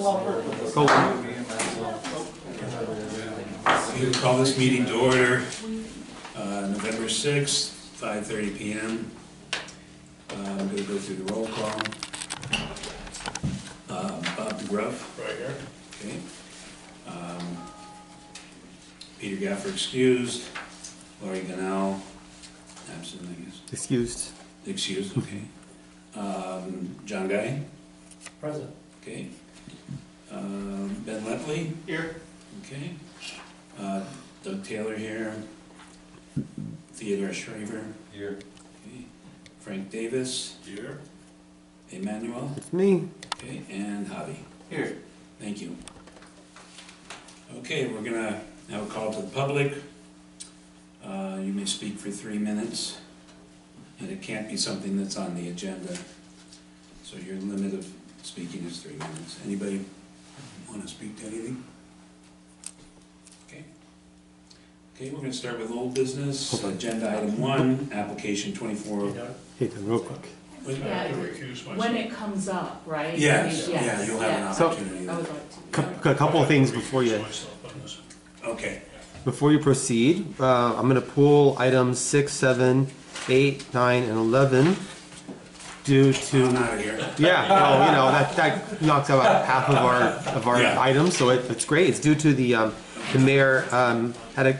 We call this meeting to order, November 6th, 5:30 p.m. I'm going to go through the roll call. Bob DeGruff. Right here. Okay. Peter Gaffer excused. Laurie Ganell, absent, I guess. Excused. Excused, okay. John Guy. Present. Okay. Ben Lepley. Here. Okay. Doug Taylor here. Theodore Shriver. Here. Okay. Frank Davis. Here. Emmanuel. It's me. Okay. And Javi. Here. Thank you. Okay, we're gonna have a call to the public. You may speak for 3 minutes, and it can't be something that's on the agenda. So your limit of speaking is 3 minutes. Anybody want to speak to anything? Okay. Okay, we're going to start with old business. Agenda item 1, application 24. Hey, real quick. Yeah, when it comes up, right? Yes, Yes, yeah, you'll have an So- opportunity. I would like to. A couple of things before you Okay. proceed. I'm going to pull items 6, 7, 8, 9, and 11 due to. I'm out of here. Yeah, well, you know that knocks out about half of our Yeah. items, so it's great. It's due to the mayor had a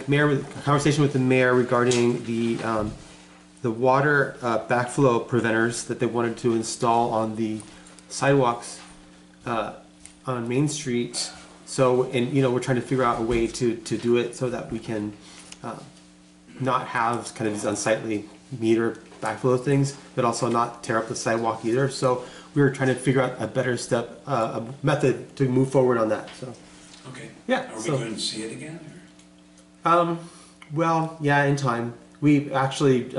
conversation with the mayor regarding the water backflow preventers that they wanted to install on the sidewalks on Main Street. So, and you know, we're trying to figure out a way to do it so that we can not have kind of these unsightly meter backflow things, but also not tear up the sidewalk either. So we were trying to figure out a better step, a method to move forward on that. So Okay. yeah. Are we So going to see it again? well, yeah, in time. We've actually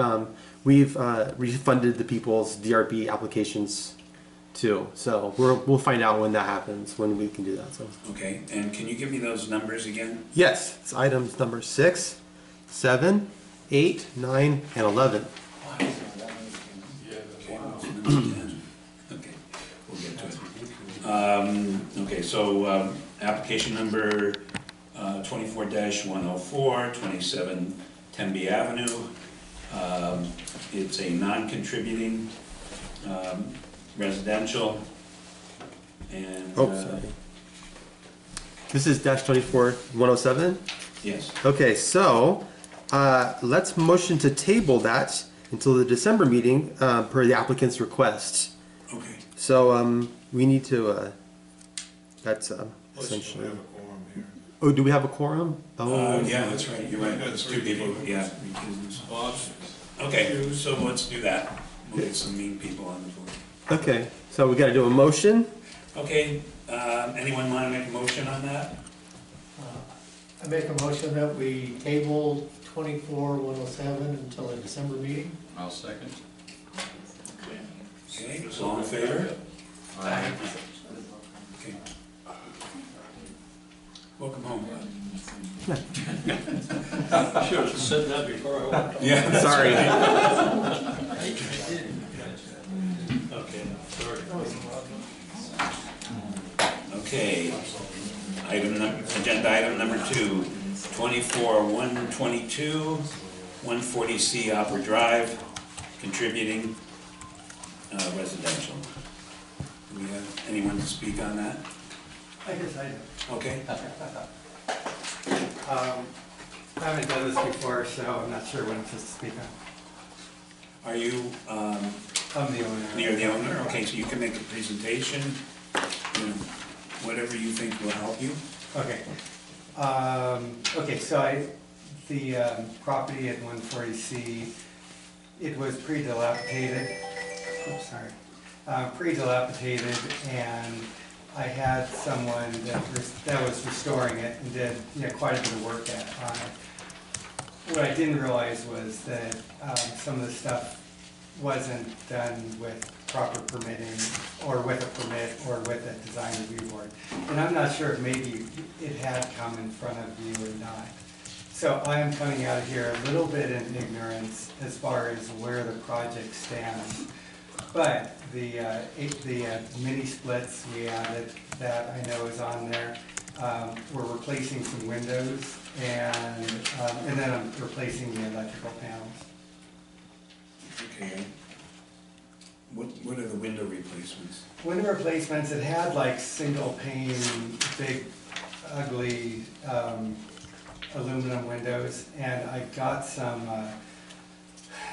refunded the people's DRB applications too. So we'll find out when that happens, when we can do that. So Okay. And can you give me those numbers again? yes, it's items number 6, 7, 8, 9, and 11. Okay. Okay. We'll get to it. Okay. So application number 24-104, 27 Tembe Avenue. It's a non-contributing residential, and Sorry. This is -24-107. yes. Okay, so let's motion to table that until the December meeting per the applicant's request. Okay. So we need to. That's essentially. Oh, do we have a quorum? Oh, Yeah, that's right. You're right. There's 2 people. Yeah. Okay. So let's do that. We'll get some mean people on the board. okay. So we got to do a motion. Okay. Anyone want to make a motion on that? I make a motion that we table 24-107 until the December meeting. I'll second. Okay. All in favor? Aye. Okay. Welcome home, bud. Should have said that before I walked. Yeah. Sorry. Okay, sorry. Okay. Agenda item number 2, 24-122, 140C Opera Drive, contributing residential. Do we have anyone to speak on that? I guess I do. Okay. I haven't done this before, so I'm not sure when to speak on. Are you I'm the owner. near the owner? Okay, so you can make a presentation, you know, whatever you think will help you. Okay. Okay, so the property at 140C, it was pre-dilapidated. Oops, sorry. Pre-dilapidated, and I had someone that was restoring it and did quite a bit of work on it. What I didn't realize was that some of the stuff wasn't done with proper permitting, or with a permit, or with a design review board. And I'm not sure if maybe it had come in front of you or not. So I am coming out here a little bit in ignorance as far as where the project stands. But the mini splits we added that I know is on there, we're replacing some windows and then I'm replacing the electrical panels. Okay. What are the window replacements? Window replacements, it had like single pane, big, ugly aluminum windows, and I got some,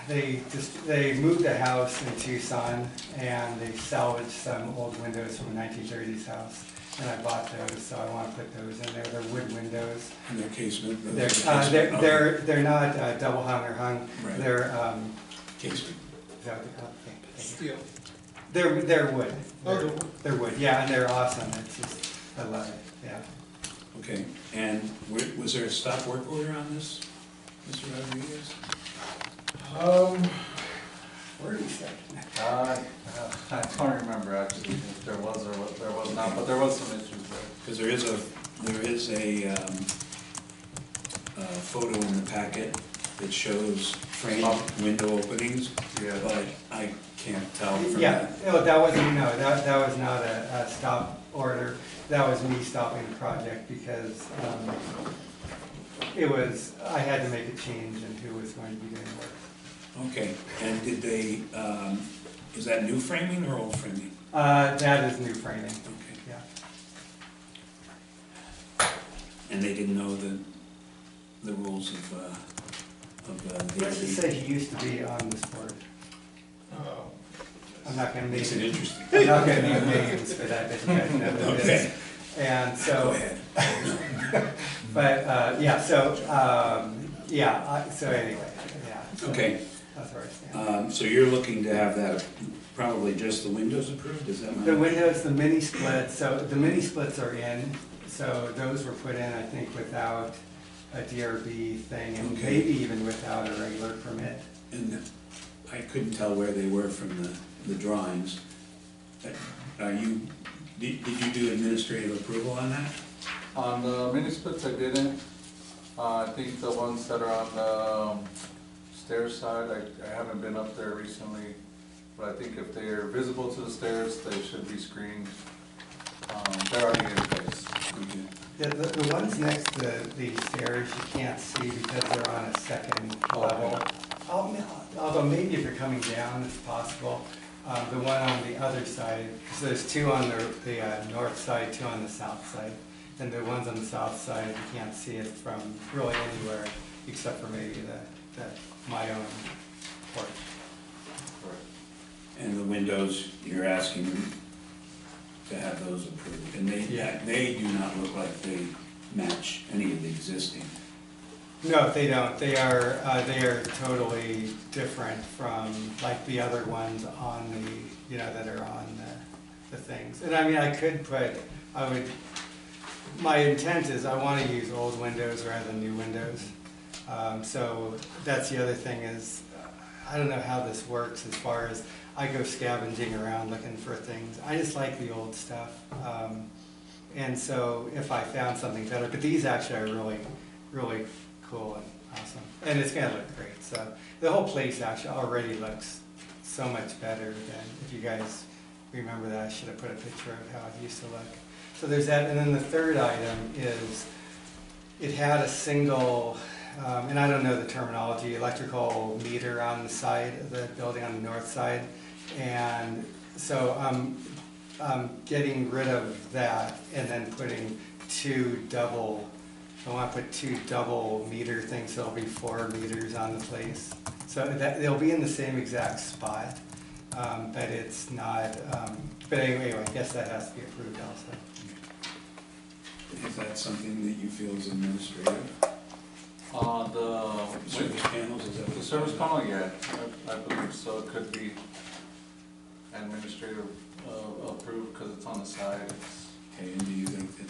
they moved a house in Tucson, and they salvaged some old windows from a 1930s house, and I bought those, so I want to put those in there. They're wood windows. And their casement? They're not double hung or hung. Right. They're Casement. is that what they call it? Steel. They're wood. Oh, they're wood. They're wood, yeah, and they're awesome. It's just, I love it, yeah. Okay, and was there a stop work order on this, Mr. Rodriguez? Where do we start? I don't remember actually if there was or what there was not, but there was some issues there. Because there is a photo in the packet that shows framed window openings, Yeah. but I can't tell from Yeah, that. no, that was not a stop order. That was me stopping the project because I had to make a change in who was going to be doing work. Okay, and did they, is that new framing or old framing? That is new framing, Okay, yeah. and they didn't know the rules of Let's just say he used to be on this board. Oh. I'm not gonna name Makes it it. interesting. I'm not gonna name names for that, but you guys know who it is. Okay, And go so, ahead. but, yeah, so, so anyway, yeah. so Okay, That's where I stand. so you're looking to have that, probably just the windows approved, is that my? The windows, the mini splits, so the mini splits are in, so those were put in, I think, without a DRB thing, and Okay. maybe even without a regular permit. And I couldn't tell where they were from the drawings. Did you do administrative approval on that? On the mini splits, I didn't. I think the ones that are on the stairs side, I haven't been up there recently, but I think if they are visible to the stairs, they should be screened. They're already in place. Okay. The ones next to the stairs, you can't see because they're on a second level. Although maybe if you're coming down, it's possible. The one on the other side, because there's two on the north side, two on the south side. And the ones on the south side, you can't see it from really anywhere except for maybe my own porch. And the windows, you're asking to have those approved, and Yeah. they do not look like they match any of the existing. No, they don't. They are totally different from like the other ones on the, that are on the things. And I mean, my intent is I want to use old windows rather than new windows. So that's the other thing is, I don't know how this works as far as I go scavenging around looking for things. I just like the old stuff. And so if I found something better, but these actually are really, really cool and awesome. And it's gonna look great. So the whole place actually already looks so much better than, if you guys remember that, I should have put a picture of how it used to look. So there's that, and then the third item is, it had a single, and I don't know the terminology, electrical meter on the side of the building on the north side. And so I'm getting rid of that and then putting I want to put two double meter things, so there'll be 4 meters on the place. So that they'll be in the same exact spot, but it's not, but anyway, I guess that has to be approved also. Is that something that you feel is administrative? The Service panels, is that what? The service panel, yeah, I believe so. It could be administrative approved because it's on the side. Okay, and do you think that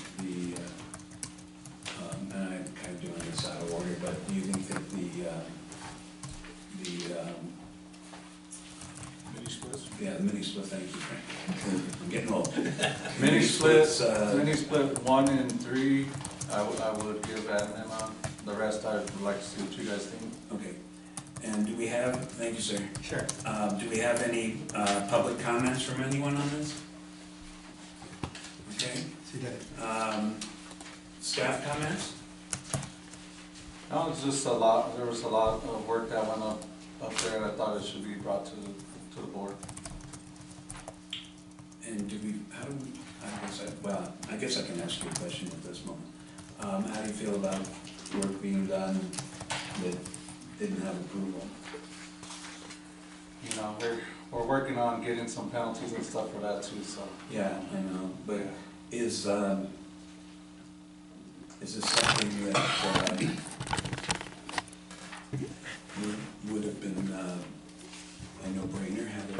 and I'm kind of doing this out of order, but do you think that Mini splits? the mini split, thank you, Frank. I'm getting old. Mini splits, uh, mini split 1 and 3, I would give admin on. The rest I would like to see what you guys think. Okay, And do we have, thank you, sir. Sure. Do we have any public comments from anyone on this? Okay. So you did it. Staff comments? No, it's just a lot, there was a lot of work that went up there, and I thought it should be brought to the board. And do we, how do we, I guess I can ask you a question at this moment. How do you feel about work being done that didn't have approval? You know, we're working on getting some penalties and stuff for that too, so. Yeah, I know, but is this something that would have been a no-brainer had it?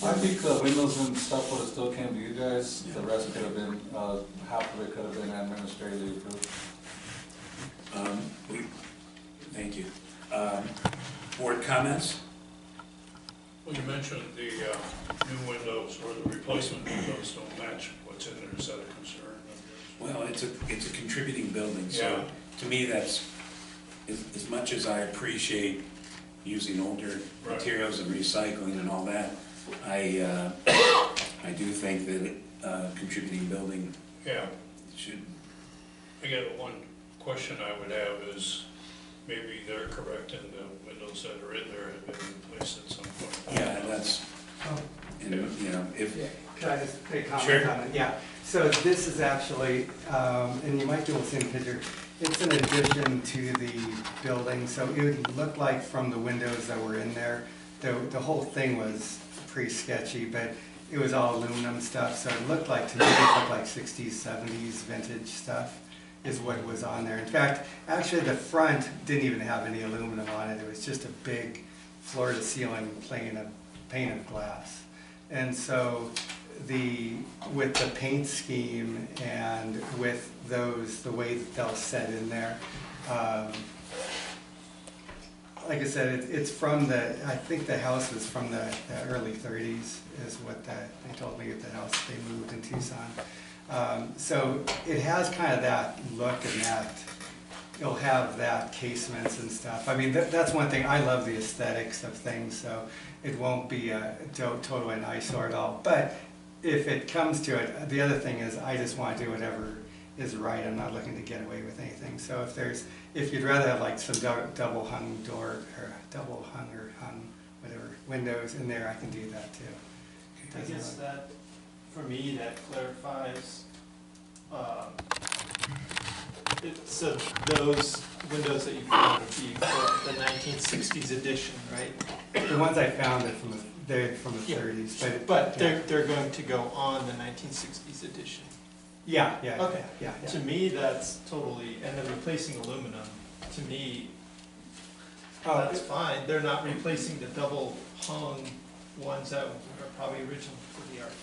I think the windows and stuff would have still came to you guys, the rest could have been, half of it could have been administratively approved. Thank you. Board comments? Well, you mentioned the new windows or the replacement windows don't match what's in there. Is that a concern of yours? Well, it's a contributing building, so Yeah. to me, that's, as much as I appreciate using older Right. materials and recycling and all that, I do think that a contributing building Yeah. should, I get one question I would have is, maybe they're correct and the windows that are in there have been replaced at some point. yeah, that's, and, you know, if, Could I just make a comment Sure. on it? Yeah, so this is actually, and you might be able to see in the picture, it's an addition to the building, so it would look like from the windows that were in there, the whole thing was pretty sketchy, but it was all aluminum stuff, so it looked like, to me, it looked like 60s, 70s vintage stuff is what was on there. In fact, actually the front didn't even have any aluminum on it, it was just a big floor-to-ceiling pane of glass. And so with the paint scheme and with the way that they'll set in there, like I said, it's from I think the house was from the early 30s is what they told me at the house they moved in Tucson. So it has kind of that look and that, it'll have that casements and stuff. I mean, that's one thing, I love the aesthetics of things, so it won't be totally an eyesore at all. But if it comes to it, the other thing is I just want to do whatever is right. I'm not looking to get away with anything. So if you'd rather have like some double hung door or double hung or hung whatever windows in there, I can do that too. I guess that, for me, that clarifies, so those windows that you found would be for the 1960s edition, right? The ones I found are they're from the Yeah. 30s, But yeah. they're going to go on the 1960s edition. Yeah. Okay. Yeah. To me, that's totally, and then replacing aluminum, to me, that's fine. They're not replacing the double hung ones that are probably original for the architecture.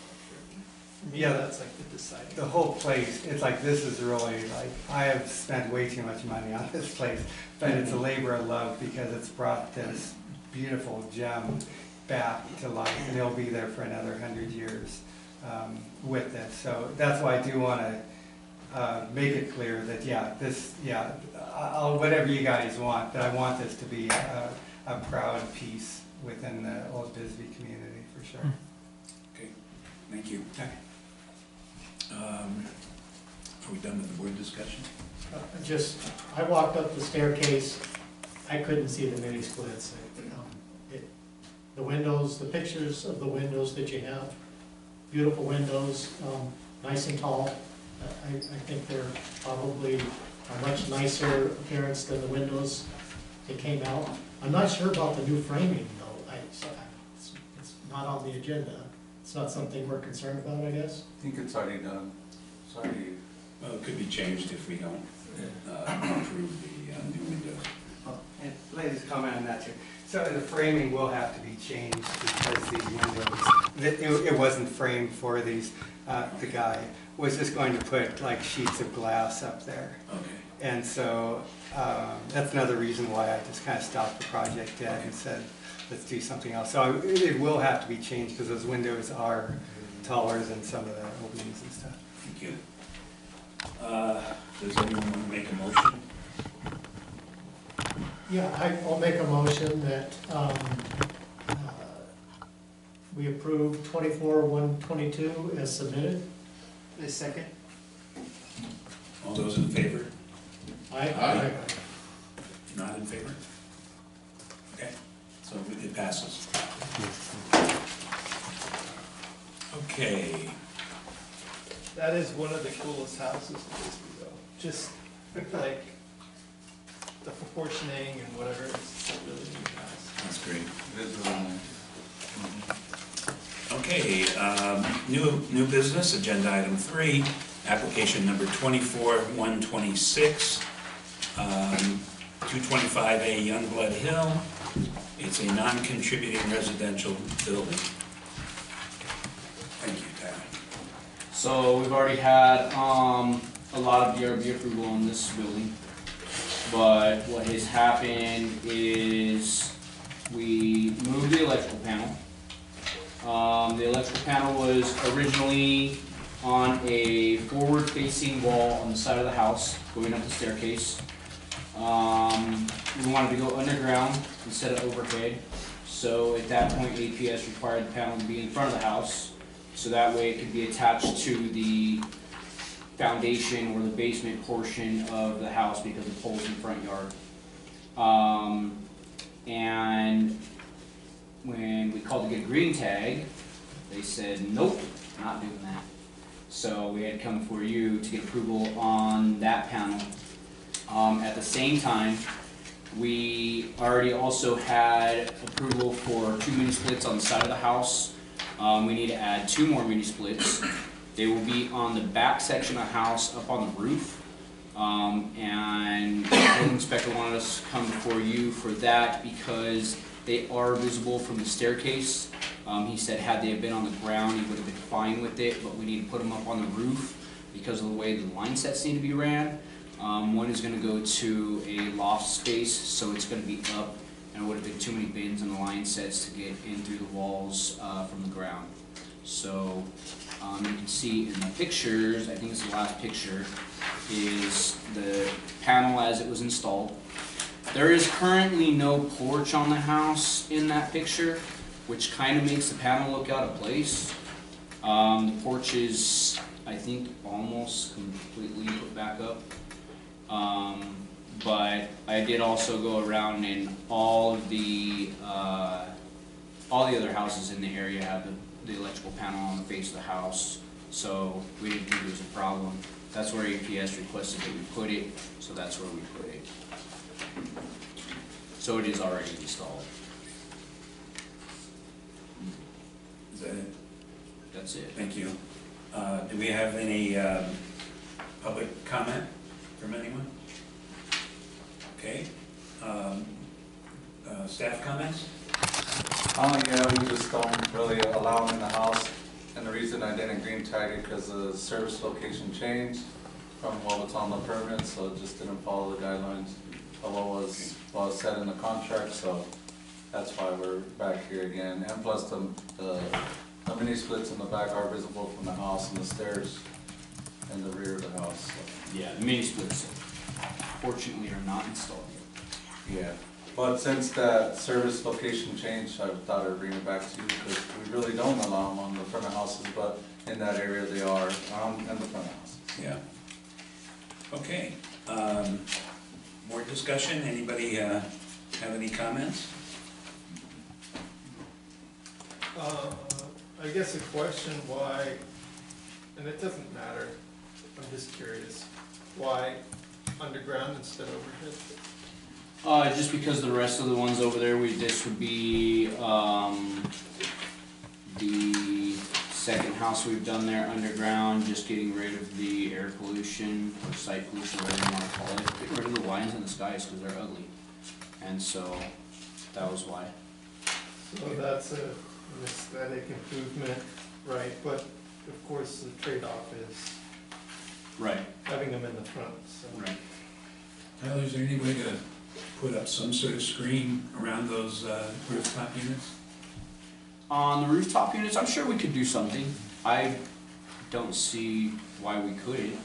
For me, Yeah. that's like the deciding. The whole place, it's like, this is really like, I have spent way too much money on this place, but it's a labor of love because it's brought this beautiful gem back to life, and it'll be there for another 100 years with it. So that's why I do want to make it clear that, I'll whatever you guys want, but I want this to be a proud piece within the Old Bisbee community, for sure. okay, thank you. Okay. Are we done with the board discussion? I walked up the staircase, I couldn't see the mini splits. The windows, the pictures of the windows that you have, beautiful windows, nice and tall. I think they're probably a much nicer appearance than the windows that came out. I'm not sure about the new framing though. It's not on the agenda. It's not something we're concerned about, I guess. I think it's already done, it's already, Well, it could be changed if we don't approve the new windows. And ladies, comment on that too. So the framing will have to be changed because these windows, it wasn't framed for these, the guy was just going to put like sheets of glass up there. Okay. And so that's another reason why I just kind of stopped the project dead and said, let's do something else. So it will have to be changed because those windows are taller than some of the openings and stuff. Thank you. Does anyone want to make a motion? Yeah, I'll make a motion that we approve 24-122 as submitted. The second? All those in favor? Aye. Not in favor? Okay, so it passes. Okay, That is one of the coolest houses in Bisbee though. Just like the proportioning and whatever, it's a really neat house. that's great. It is really nice. Okay, new business, agenda item 3, application number 24-126, 225A Youngblood Hill. It's a non-contributing residential building. Thank you, Tyler. So we've already had a lot of DRB approval on this building, but what has happened is we moved the electrical panel. The electrical panel was originally on a forward-facing wall on the side of the house, going up the staircase. We wanted to go underground instead of overhead, so at that point APS required the panel to be in front of the house, so that way it could be attached to the foundation or the basement portion of the house because the pole's in the front yard. And when we called to get a green tag, they said, nope, not doing that. So we had to come for you to get approval on that panel. At the same time, we already also had approval for 2 mini splits on the side of the house. We need to add 2 more mini splits. They will be on the back section of the house up on the roof. And the building inspector wanted us to come before you for that because they are visible from the staircase. He said had they been on the ground, he would have been fine with it, but we need to put them up on the roof because of the way the line sets need to be ran. One is going to go to a loft space, so it's going to be up, and it would have been too many bins in the line sets to get in through the walls from the ground. So you can see in the pictures, I think it's the last picture, is the panel as it was installed. There is currently no porch on the house in that picture, which kind of makes the panel look out of place. The porch is, I think, almost completely put back up. But I did also go around and all the other houses in the area have the electrical panel on the face of the house, so we didn't think it was a problem. That's where APS requested that we put it, so that's where we put it. So it is already installed. Is that it? That's it. Thank you. Do we have any public comment from anyone? Okay. Staff comments? Yeah, we just don't really allow them in the house, and the reason I didn't green tag it because the service location changed from what was on the permit, so it just didn't follow the guidelines of what was set in the contract, so that's why we're back here again. And plus the mini splits in the back are visible from the house and the stairs in the rear of the house. So. Yeah, the mini splits fortunately are not installed yet. Yeah, but since that service location changed, I thought I'd bring it back to you because we really don't allow them on the front of houses, but in that area they are in the front of houses. Yeah. Okay. More discussion? Anybody have any comments? I guess a question why, and it doesn't matter, I'm just curious, why underground instead of overhead? Just because the rest of the ones over there, this would be the second house we've done there underground, just getting rid of the air pollution or site pollution, whatever you want to call it. Getting rid of the lines in the skies because they're ugly, and so that was why. So that's an aesthetic improvement, right, but of course the trade-off is Right. having them in the front, so. Right. Tyler, is there any way to put up some sort of screen around those rooftop units? On the rooftop units, I'm sure we could do something. I don't see why we couldn't.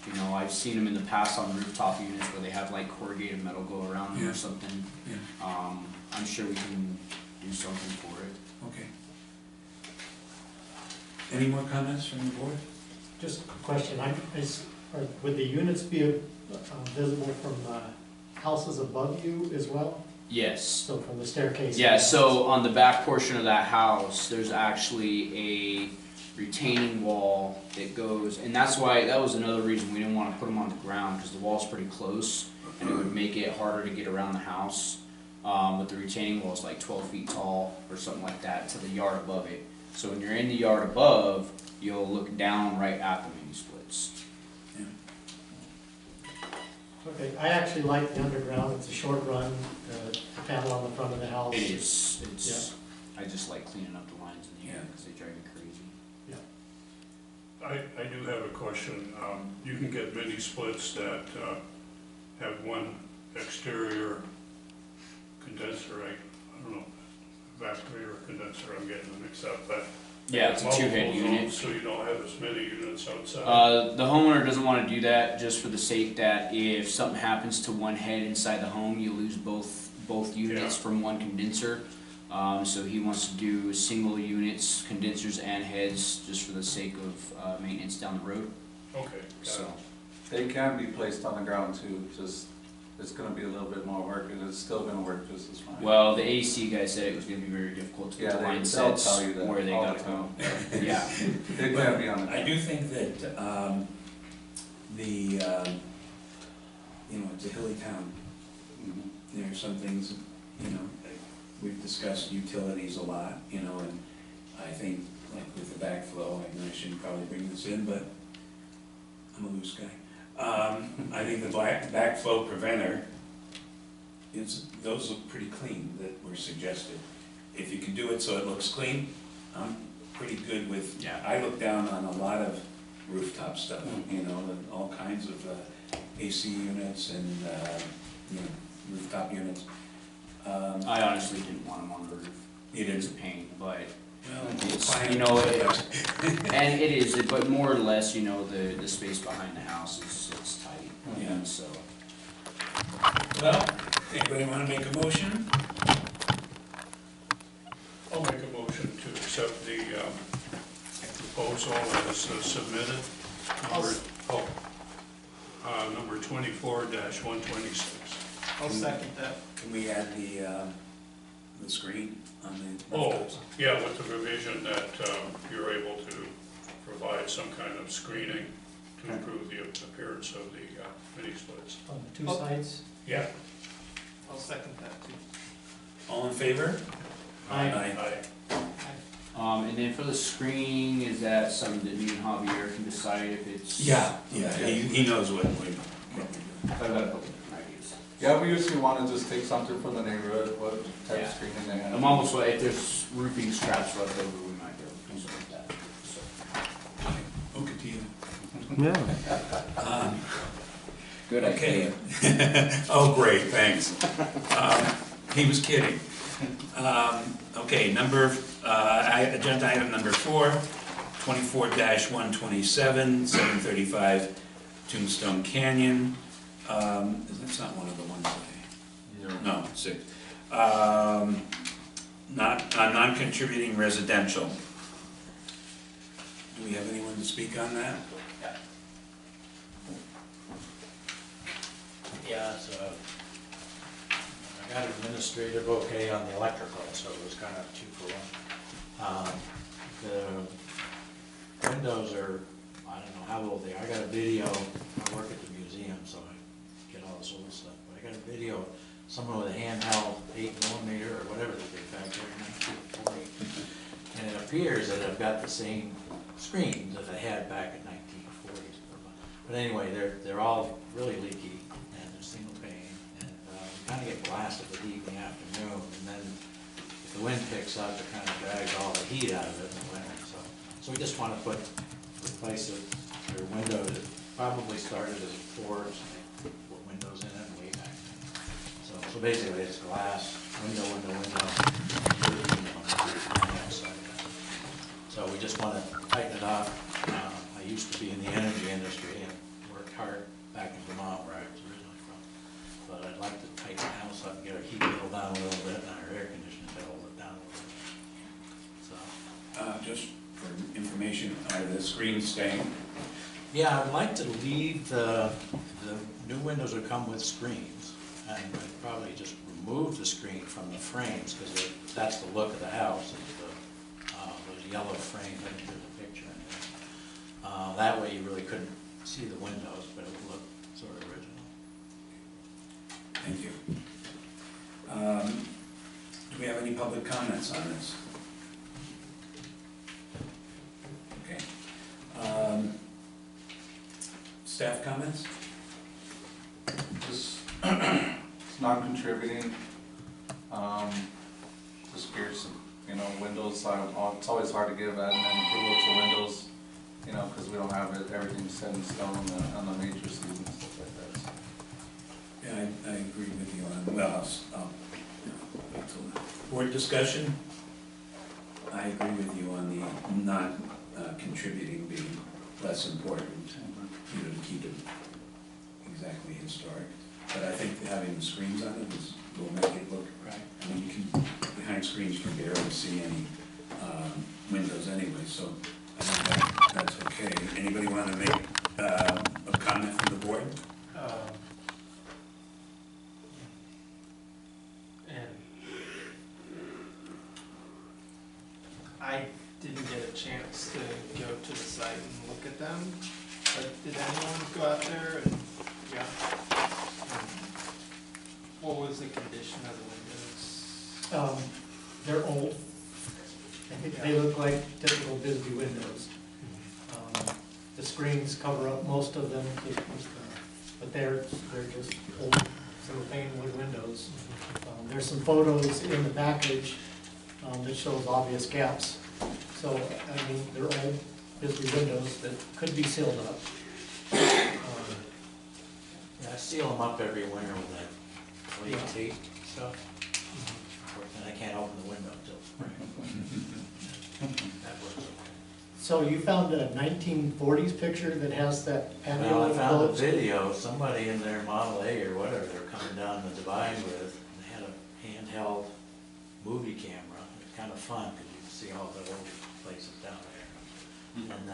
You know, I've seen them in the past on rooftop units where they have like corrugated metal go around them Yeah. or something. Yeah. I'm sure we can do something for it. Okay. Any more comments from the board? Just a question, would the units be visible from houses above you as well? Yes. So from the staircase? Yeah, so on the back portion of that house, there's actually a retaining wall that goes, and that's why, that was another reason we didn't want to put them on the ground, because the wall's pretty close, and it would make it harder to get around the house. But the retaining wall is like 12 feet tall, or something like that, to the yard above it. So when you're in the yard above, you'll look down right at the mini splits. Okay, I actually like the underground, it's a short run, the panel on the front of the house. It is, it's, I just like cleaning up the lines in the air, because they drive me crazy. I do have a question. You can get mini splits that have one exterior condenser, I don't know, evaporator or condenser, I'm getting them mixed up, but. Yeah, it's a two-head multiple unit. zones, so you don't have as many units outside. The homeowner doesn't want to do that just for the sake that if something happens to one head inside the home, you lose both units Yeah. from one condenser. So he wants to do single units, condensers and heads, just for the sake of maintenance down the road. Okay, got So, it. They can be placed on the ground too, just, it's gonna be a little bit more work, and it's still gonna work just as fine. well, the AC guy said it was going to be very difficult to Yeah, get the line they'll sets tell you that where they all got the to go. time. Yeah. They can be on the I ground. do think that, you know, it's a hilly town. Mhm. There are some things, you know, like we've discussed utilities a lot, you know, and I think, like with the backflow, I shouldn't probably bring this in, but I'm a loose guy. I think the backflow preventer those look pretty clean that were suggested. If you can do it so it looks clean, I'm pretty good with, Yeah. I look down on a lot of rooftop stuff, you know, and all kinds of AC units and, you know, rooftop units. I honestly didn't want them on the roof. You It's a didn't? pain, but Well, it's, fine. you know, and it is, but more or less, you know, the space behind the house is, it's tight. Yeah. So, Well, anybody wanna make a motion? I'll make a motion to accept the proposal as submitted. Number 24-126. I'll second that. Can we add the screen on the Oh, rooftops? yeah, with the revision that you're able to provide some kind of screening to improve the appearance of the mini splits. On the two sides? Yeah. I'll second that too. All in favor? Aye. and then for the screening, is that something that me and Javier can decide if it's? Yeah, he knows what we're doing. I've got a couple different ideas. Yeah, we usually wanna just take something from the neighborhood, what type Yeah. of screening they have. I'm almost like, if there's roofing straps left over, we might be able to do something like that. So, Okay, to you. Yeah. good idea. Okay. Oh, great, thanks. He was kidding. Okay, agenda item number 4, 24-127, 735 Tombstone Canyon. That's not one of the ones no, 6. Non-contributing residential. Do we have anyone to speak on that? Yeah, so I got administrative okay on the electrical, so it was kind of 2 for 1. The windows are, I don't know how old they are. I got a video, I work at the museum, so I get all this old stuff. But I got a video of someone with a handheld 8mm or whatever that they factored in 1940. And it appears that I've got the same screens that I had back in 1940. But anyway, they're all really leaky. Single pane, and you kind of get blasted with heat in the afternoon, and then if the wind picks up, it kind of drags all the heat out of it in the winter. So we just want to replace their window that probably started as boards, and they put windows in it way back then. So basically it's glass, window. So we just want to tighten it up. I used to be in the energy industry and worked heart back in Vermont where I was originally from. But I'd like to tighten the house up and get our heat bill down a little bit and our air conditioning to hold it down a little bit. So, Just for information, are the screens staying? yeah, I'd like to leave the new windows that come with screens, and I'd probably just remove the screen from the frames, because that's the look of the house, is those yellow frames, I think there's a picture in there. That way you really couldn't see the windows, but it would look sort of original. Thank you. Do we have any public comments on this? Okay. Staff comments? Just, it's non-contributing, just curious, windows, it's always hard to give admin approval to windows, because we don't have everything set in stone on the matrices and stuff like that. So. Yeah, I agree with you on, well, I'll wait till board discussion. I agree with you on the not contributing being less important, to keep it exactly historic. But I think having the screens on it will make it look right. I mean, behind screens you can barely see any windows anyway, so I think that's okay. Anybody want to make a comment from the board? And I didn't get a chance to go to the site and look at them, but did anyone go out there and, yeah? What was the condition of the windows? They're old. They look like typical Bisbee windows. The screens cover up most of them, but they're just old single pane wood windows. There's some photos in the package that shows obvious gaps. So, I mean, they're old Bisbee windows that could be sealed up. Yeah, I seal them up every winter with that white tape stuff, and I can't open the window until spring. That works okay. So you found a 1940s picture that has that patio? Well, I found a enclosed? video, somebody in their Model A or whatever they're coming down the divide with, and they had a handheld movie camera. It was kind of fun, because you could see all the old places down there. And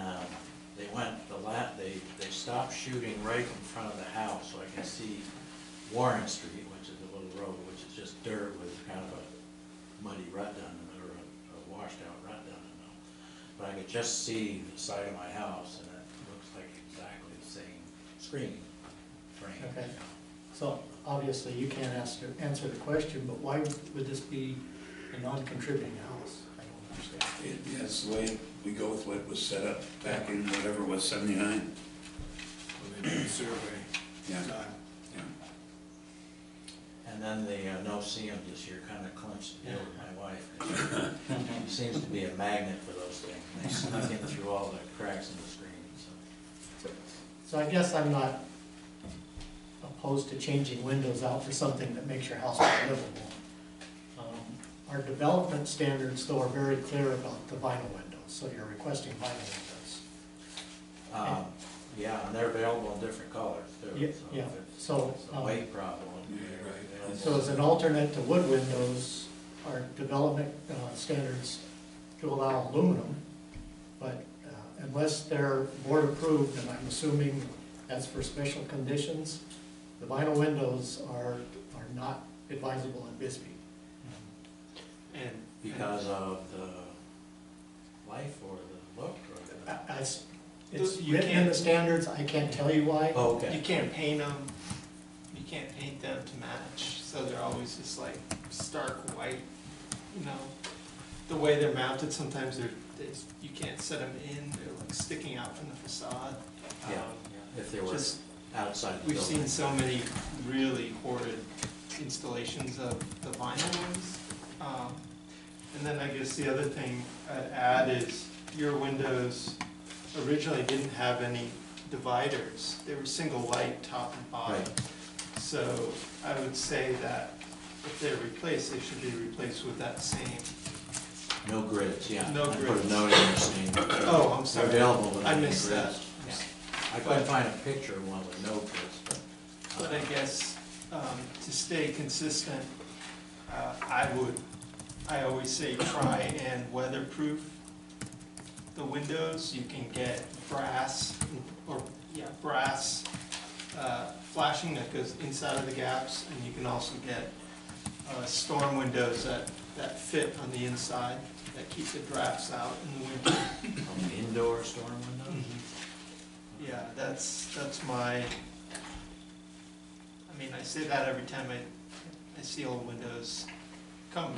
they stopped shooting right in front of the house, so I can see Warren Street, which is a little road, which is just dirt with kind of a muddy rut down the middle, or a washed out rut down the middle. But I could just see the side of my house, and it looks like exactly the same screen frame. Okay. So obviously you can't answer the question, but why would this be a non-contributing house? I don't understand. That's the way we go with what was set up back in whatever was 79. Survey. Yeah. Yeah. And then the no-see-em this year kind of clinched the deal with my wife. She seems to be a magnet for those things. And they sneak in through all the cracks in the screen. So I guess I'm not opposed to changing windows out for something that makes your house more livable. Our development standards, though, are very clear about the vinyl windows, so you're requesting vinyl windows. Yeah, and they're available in different colors too. Yeah, yeah. So, It's a weight problem. Yeah, right. So as an alternate to wood windows, our development standards to allow aluminum, but unless they're board approved, and I'm assuming that's for special conditions, the vinyl windows are not advisable in Bisbee. And Because of the life or the look or the... It's You written in can't- the standards, I can't tell you why. Oh, okay. you can't paint them, you can't paint them to match, so they're always just like stark white, The way they're mounted, sometimes you can't set them in, they're like sticking out from the facade. Yeah, if they were Just- outside the We've building. seen so many really horrid installations of the vinyl ones. And then I guess the other thing I'd add is your windows originally didn't have any dividers. They were single light, top and bottom. Right. So I would say that if they're replaced, they should be replaced with that same. No grids, yeah. No I put grids. a note in there saying. Oh, I'm sorry. Available, but I no missed that. grids. Yeah. I couldn't find a picture of one with no kids, but. But I guess, to stay consistent, I always say try and weatherproof the windows. You can get brass, brass flashing that goes inside of the gaps, and you can also get storm windows that fit on the inside, that keep the drafts out in the winter. An indoor storm window? Yeah, that's my, I mean, I say that every time I see old windows come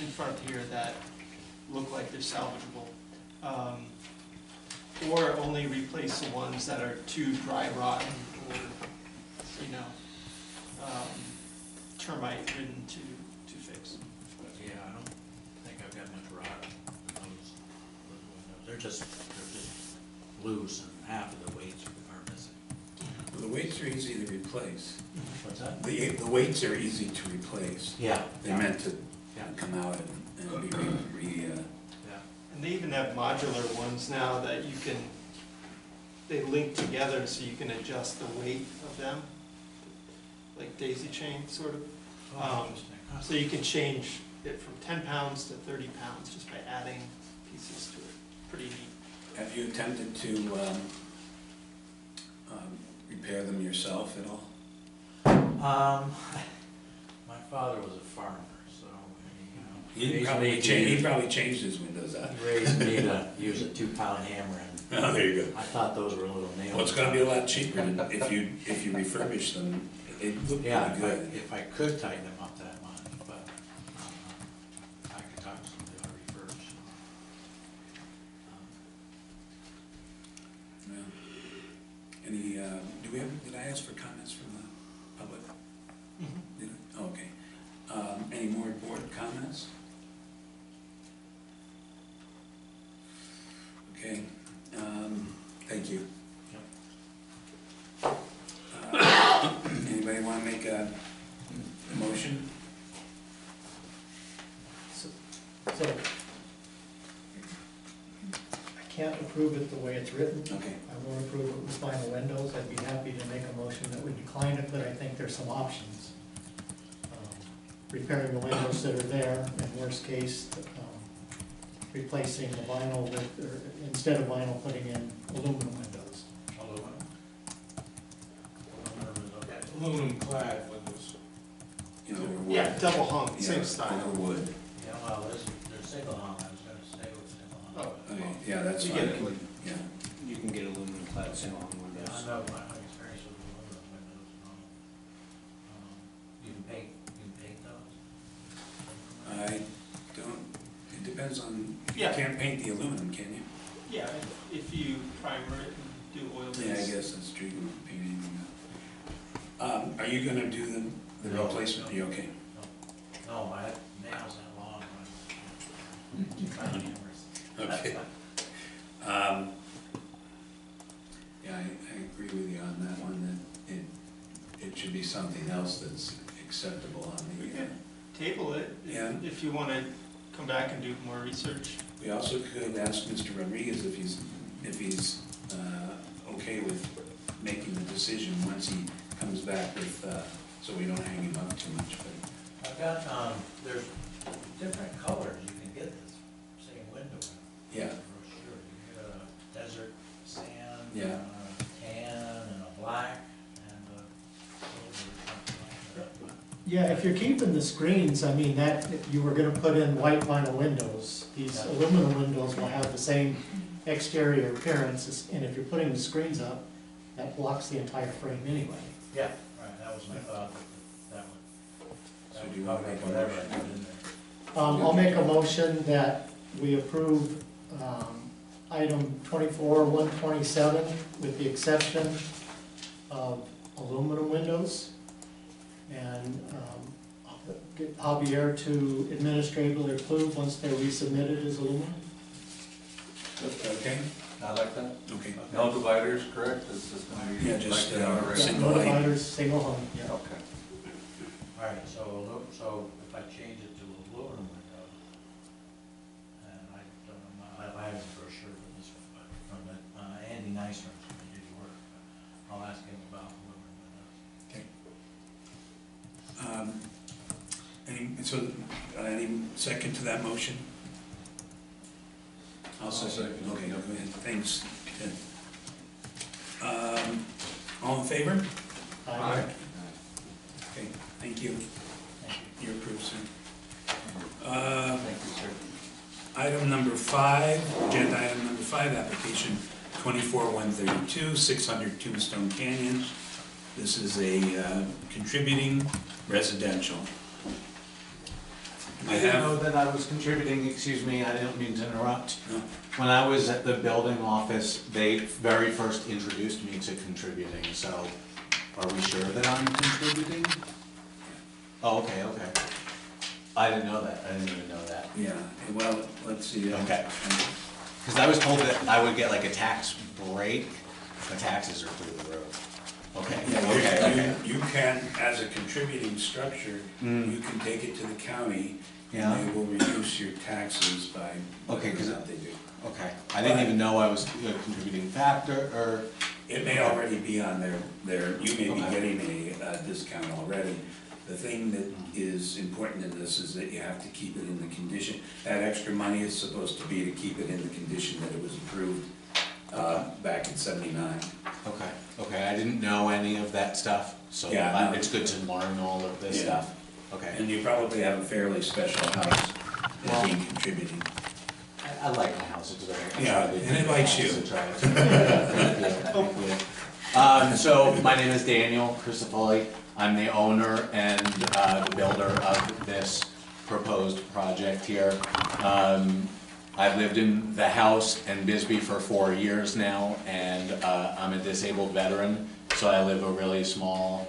in front here that look like they're salvageable. Or only replace the ones that are too dry rotten or, termite ridden to fix. Yeah, I don't think I've got much rot in those windows. They're just loose and half of the weights are missing. Well, the weights are easy to replace. What's that? The weights are easy to replace. Yeah. They're meant to Yeah. come out and be Yeah. And they even have modular ones now that you can, they link together so you can adjust the weight of them, like daisy chain sort of. Oh, interesting. Huh. So you can change it from 10 pounds to 30 pounds just by adding pieces to it. Pretty neat. Have you attempted to repair them yourself at all? My father was a farmer, so He raised probably me to changed, he use- probably changed his windows out. he raised me to use a 2-pound hammer, and Oh, there you go. I thought those were a little nails. Well, it's gonna be a lot cheaper if you refurbish them. They look Yeah, pretty good. if I could tighten them up that much, but I could talk to somebody about refurbish. Well, any, did I ask for comments from the public? Did I? Oh, okay. Any more board comments? Okay, thank you. Anybody want to make a motion? So, I can't approve it the way it's written. Okay, I won't approve it with vinyl windows. I'd be happy to make a motion that we decline it, but I think there's some options. Repairing the windows that are there, and worst case, replacing the vinyl with, or instead of vinyl, putting in aluminum windows. Aluminum clad windows. you know, over wood. Yeah, double hung, Yeah, same style. over wood. Yeah, well, there's single hung, I was gonna stay with single hung. Oh. Okay, yeah, that's You fine. get it. Yeah, You can get aluminum clad single hung Yeah, windows. I know my experience with aluminum windows, you can paint those? I don't, it depends on, you Yeah. can't paint the aluminum, can you? Yeah, if you primer it and do oil base. Yeah, I guess that's true, you won't paint anything else. Are you gonna do the No. replacement, are you okay? No, I had nails that long, but two-pound hammers. Okay. Yeah, I agree with you on that one, that it should be something else that's acceptable on the, Table it, Yeah. if you wanna come back and do more research. we also could ask Mr. Rodriguez if he's okay with making the decision once he comes back with, so we don't hang him up too much, but, I've got, there's different colors you can get this same window in. yeah, Brochure, you get a desert sand, Yeah. a tan, and a black, and a silver, something like that. Yeah, if you're keeping the screens, I mean, that, if you were gonna put in white vinyl windows, these Yeah. aluminum windows will have the same exterior appearance, and if you're putting the screens up, that blocks the entire frame anyway. Yeah, right, that was my thought, that So would do you wanna cover make a whatever I motion? put in there. I'll make a motion that we approve, item 24-127 with the exception of aluminum windows. And, get Javier to administratively approve once they're resubmitted as aluminum. okay, I like that. okay. No dividers, correct? It's just gonna be. Yeah, just, like they are or right single now. height. Dividers, single hung, yeah. Okay. All right, so if I change it to aluminum windows, and I don't know, I have a brochure from this, from the, Andy Nystrom, from the work. So, any second to that motion? I'll second. Okay, go ahead, thanks, Ted. All in favor? Aye. Okay, thank you. You're approved, sir. Thank you, sir. Item number 5, agenda item number 5, application 24-132, 600 Tombstone Canyon. This is a contributing residential. I didn't know that I was contributing, excuse me, I didn't mean to interrupt. No. When I was at the building office, they very first introduced me to contributing, so are we sure that I'm contributing? Oh, okay, okay. I didn't know that, I didn't even know that. Yeah, well, let's see. Okay. Because I was told that I would get like a tax break, my taxes are through the roof. Okay, Yeah, okay, okay. you can, as a contributing structure, you can take it to the county, Yeah. and they will reduce your taxes by Okay, 'cause what they do. Okay, I didn't even know I was a contributing factor, or, It may already be on you may be Okay. getting a discount already. The thing that is important in this is that you have to keep it in the condition. That extra money is supposed to be to keep it in the condition that it was approved back in '79. okay, okay, I didn't know any of that stuff, so Yeah, no. it's good to learn all of this Yeah. stuff. Okay, And you probably have a fairly special house Well- being contributing. I like my house, it's very. I Yeah, tried to- and it likes you. I tried to- Thank you, thank you. So my name is Daniel Crisafulli. I'm the owner and the builder of this proposed project here. I've lived in the house in Bisbee for 4 years now, and I'm a disabled veteran, so I live a really small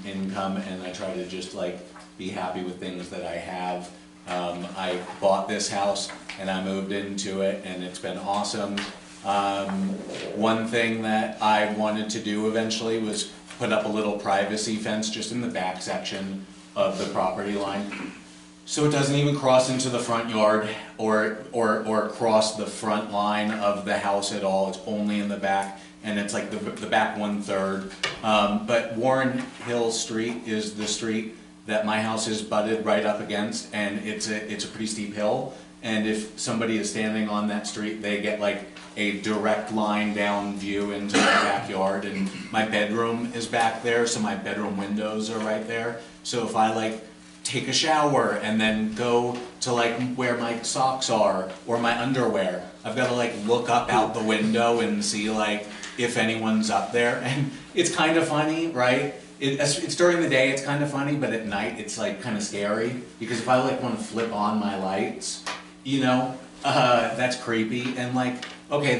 income, and I try to just like be happy with things that I have. I bought this house and I moved into it, and it's been awesome. One thing that I wanted to do eventually was put up a little privacy fence just in the back section of the property line, so it doesn't even cross into the front yard or cross the front line of the house at all. It's only in the back, and it's like the back 1/3. But Warren Hill Street is the street that my house is butted right up against, and it's a pretty steep hill. And if somebody is standing on that street, they get like a direct line down view into my backyard, and my bedroom is back there, so my bedroom windows are right there. So if I like take a shower and then go to like where my socks are or my underwear, I've got to like look up out the window and see like if anyone's up there. And it's kind of funny, right? It's during the day, it's kind of funny, but at night it's like kind of scary, because if I like want to flip on my lights, you know, that's creepy. And like, okay,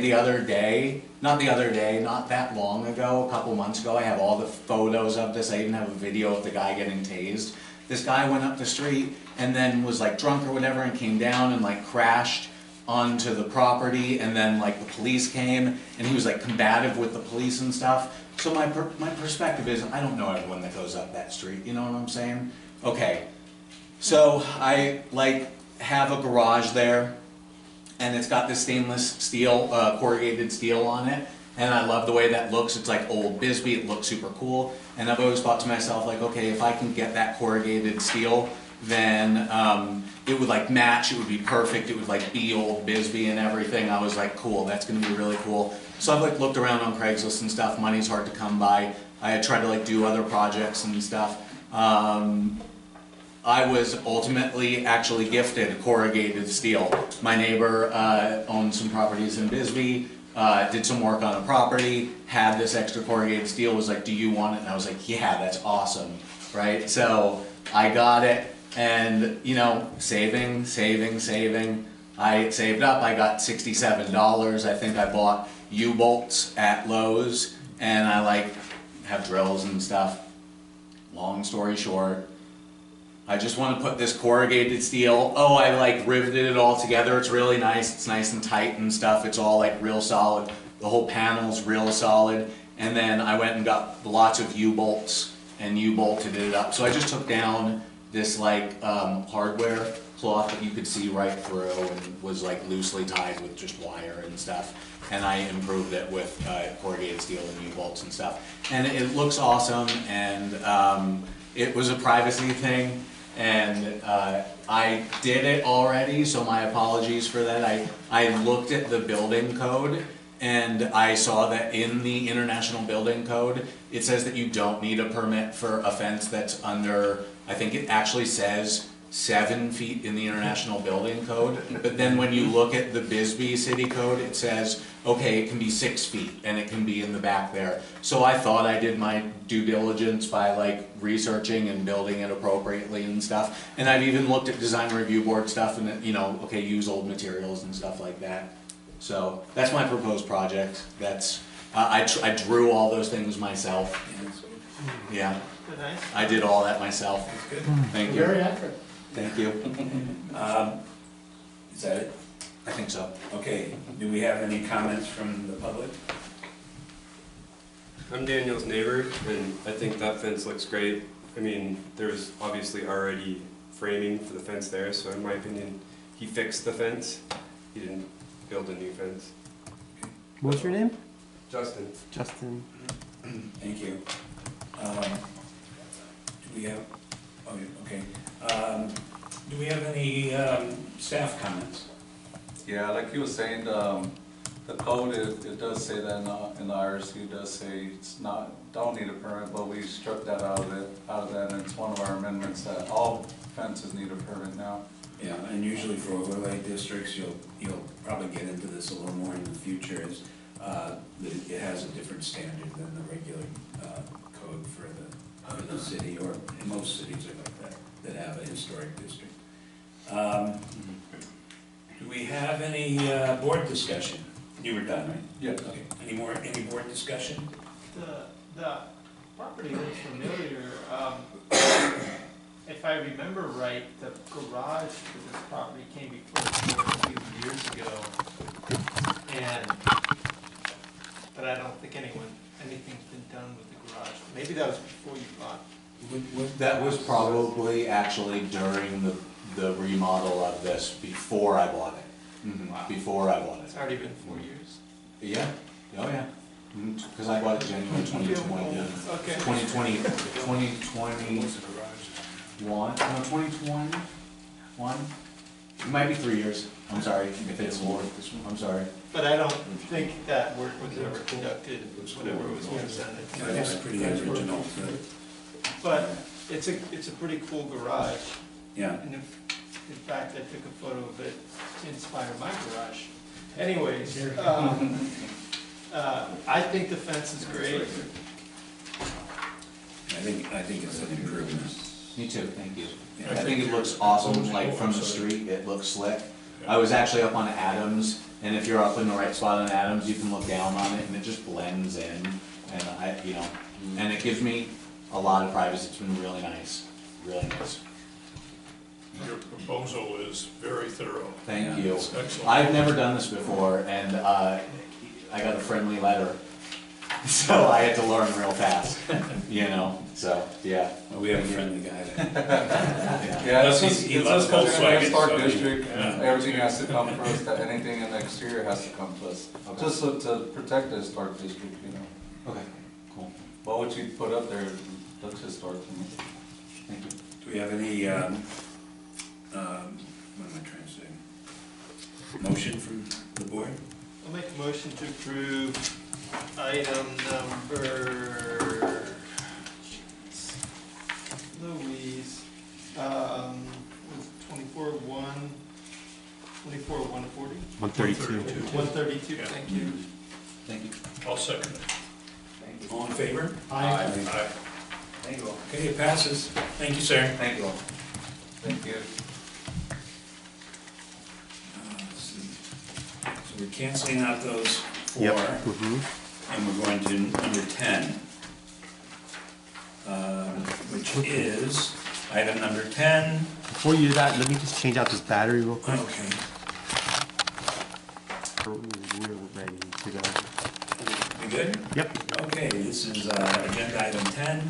not that long ago, a couple months ago, I have all the photos of this. I even have a video of the guy getting tased. This guy went up the street and then was like drunk or whatever and came down and like crashed onto the property, and then like the police came and he was like combative with the police and stuff. So my perspective is, I don't know everyone that goes up that street, you know what I'm saying? Okay, so I like have a garage there, and it's got this stainless steel, corrugated steel on it, and I love the way that looks. It's like old Bisbee, it looks super cool, and I've always thought to myself, like, okay, if I can get that corrugated steel, then it would like match, it would be perfect, it would like be old Bisbee and everything. I was like, cool, that's gonna be really cool. So I've like looked around on Craigslist and stuff. Money's hard to come by. I had tried to like do other projects and stuff. I was ultimately actually gifted corrugated steel. My neighbor owned some properties in Bisbee, did some work on a property, had this extra corrugated steel, was like, do you want it? And I was like, yeah, that's awesome, right? So I got it, and you know, saving. I saved up, I got $67. I think I bought U-bolts at Lowe's, and I like have drills and stuff. Long story short, I just want to put this corrugated steel. Oh, I like riveted it all together. It's really nice. It's nice and tight and stuff. It's all like real solid. The whole panel's real solid. And then I went and got lots of U-bolts and U-bolted it up. So I just took down this like hardware cloth that you could see right through, and was like loosely tied with just wire and stuff. And I improved it with corrugated steel and U-bolts and stuff. And it looks awesome, and it was a privacy thing. And I did it already, so my apologies for that. I looked at the building code and I saw that in the International Building Code, it says that you don't need a permit for a fence that's under, I think it actually says 7 feet in the International Building Code. But then when you look at the Bisbee City Code, it says, okay, it can be 6 feet and it can be in the back there. So I thought I did my due diligence by like researching and building it appropriately and stuff. And I've even looked at design review board stuff and, you know, okay, use old materials and stuff like that. So that's my proposed project. That's, I drew all those things myself. Yeah, Nice. I did all that myself. That's good. Thank you. Very accurate. Thank you. Is that it? I think so. Okay, do we have any comments from the public? I'm Daniel's neighbor, and I think that fence looks great. I mean, there's obviously already framing for the fence there, so in my opinion, he fixed the fence. He didn't build a new fence. What's your name? Justin. Justin. Thank you. Do we have, oh, okay. Do we have any staff comments? Yeah, like he was saying, the code, it does say that in the IRC, it does say it's not, don't need a permit, but we struck that out of that, and it's one of our amendments that all fences need a permit now. Yeah, and usually for overlay districts, you'll probably get into this a little more in the future, is that it has a different standard than the regular code for the city, or most cities are like that have a historic district. Do we have any board discussion? You were done, right? Yes. Okay. Any board discussion? The property looks familiar. If I remember right, the garage for this property came before the board a few years ago. But I don't think anything's been done with the garage. Maybe that was before you bought. That was probably actually during the remodel of this, before I bought it. Wow. Before I bought it. It's already been 4 years. Yeah, oh yeah. Because I bought it January 2020. Okay. 2020, 2021, no, 2021? It might be 3 years. I'm sorry if it's more. I'm sorry. But I don't think that work was ever conducted, whatever was presented. That's pretty original. But it's a pretty cool garage. Yeah. And in fact, I took a photo of it to inspire my garage. Anyways, I think the fence is great. I think it's an improvement. Me too, thank you. I think it looks awesome, like from the street, it looks slick. I was actually up on Adams, and if you're up in the right spot on Adams, you can look down on it and it just blends in. And and it gives me a lot of privacy. It's been really nice, really nice. Your proposal is very thorough. Thank you. It's excellent. I've never done this before, and I got a friendly letter, so I had to learn real fast, so, yeah. Well, we have a friendly guy there. Yeah, it's He just loves because we're in a Volkswagen, historic so he- district, yeah. everything has to come first, anything in the exterior has to come first. Just so to protect the historic district, Okay, cool. Well, what you put up there looks historic to me. Thank you. Do we have any, what am I trying to say? Motion from the board? I'll make a motion to approve item number, Louise, was 140? 132. 132, Yeah. thank you. Thank you. I'll second it. Thank you. All in favor? Aye. Aye. Thank you all. Okay, it passes. Thank you, sir. Thank you all. Thank you. Let's see. So we're canceling out those four, Yep. and we're going to number 10, which is item number 10. Before you do that, let me just change out this battery real quick. Okay. We're ready to go. We good? Yep. Okay, this is agenda item 10,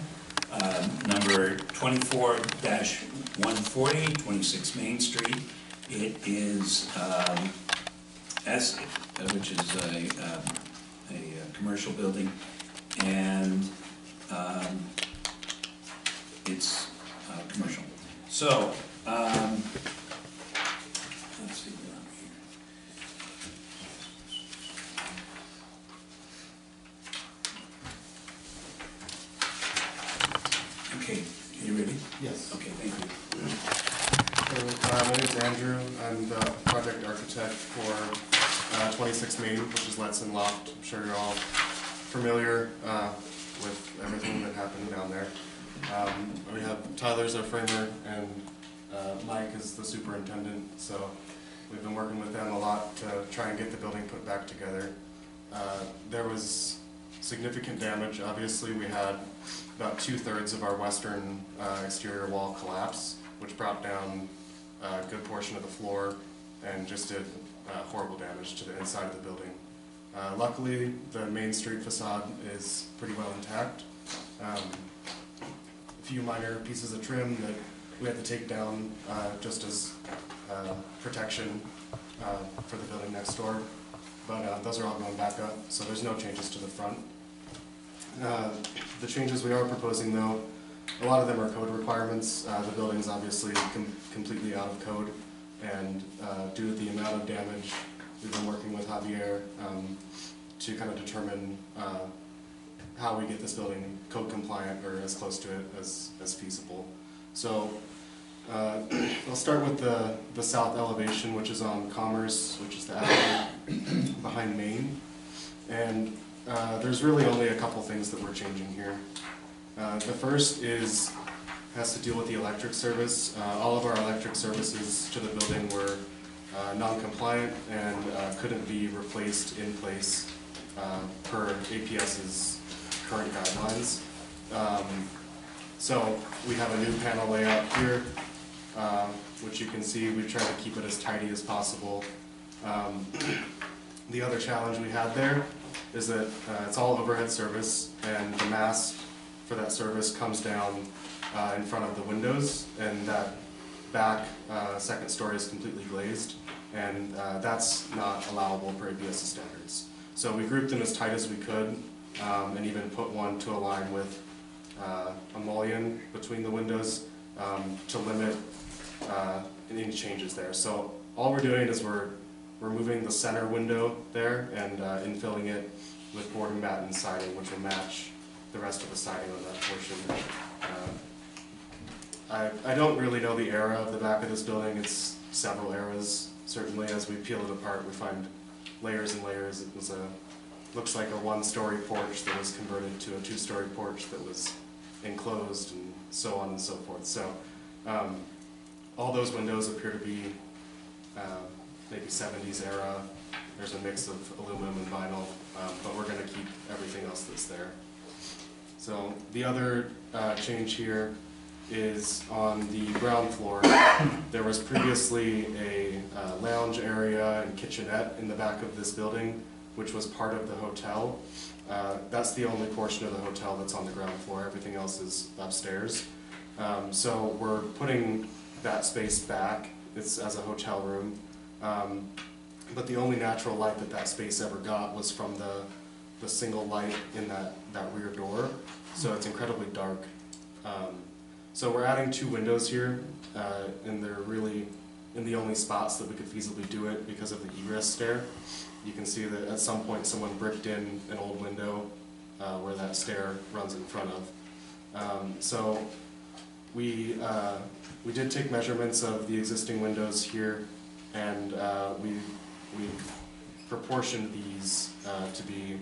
number 24-140, 26 Main Street. It is which is a commercial building, and it's commercial. So, let's see what I'm here. Okay, are you ready? Yes. Okay, thank you. So, my name is Andrew. I'm the project architect for 26 Main, which is Letson Loft. I'm sure you're all familiar with everything that happened down there. We have Tyler's our framer, and Mike is the superintendent, so we've been working with them a lot to try and get the building put back together. There was significant damage. Obviously, we had about 2/3 of our western exterior wall collapse, which brought down a good portion of the floor and just did horrible damage to the inside of the building. Luckily, the main street facade is pretty well intact. A few minor pieces of trim that we had to take down just as protection for the building next door, but those are all going back up, so there's no changes to the front. The changes we are proposing, though, a lot of them are code requirements. The building's obviously completely out of code, and due to the amount of damage, we've been working with Javier to kind of determine how we get this building code compliant or as close to it as feasible. So I'll start with the south elevation, which is on Commerce, which is the avenue behind Main. And there's really only a couple things that we're changing here. The first has to deal with the electric service. All of our electric services to the building were non-compliant and couldn't be replaced in place per APS's current guidelines. So we have a new panel layout here, which you can see we've tried to keep it as tidy as possible. The other challenge we had there is that it's all overhead service, and the mast for that service comes down in front of the windows, and that back second story is completely glazed, and that's not allowable per APS standards. So we grouped them as tight as we could, and even put one to align with a mullion between the windows to limit any changes there. So all we're doing is we're moving the center window there and infilling it with board and batten siding, which will match the rest of the siding on that portion. I don't really know the era of the back of this building. It's several eras. Certainly, as we peel it apart, we find layers and layers. It was looks like a one-story porch that was converted to a two-story porch that was enclosed, and so on and so forth. So all those windows appear to be maybe 70s era. There's a mix of aluminum and vinyl, but we're going to keep everything else that's there. So the other change here is on the ground floor. There was previously a lounge area and kitchenette in the back of this building, which was part of the hotel. That's the only portion of the hotel that's on the ground floor. Everything else is upstairs. So we're putting that space back. It's as a hotel room. But the only natural light that space ever got was from the single light in that rear door. So it's incredibly dark. So we're adding 2 windows here, and they're really in the only spots that we could feasibly do it because of the egress stair. You can see that at some point someone bricked in an old window where that stair runs in front of. So we did take measurements of the existing windows here, and we proportioned these to be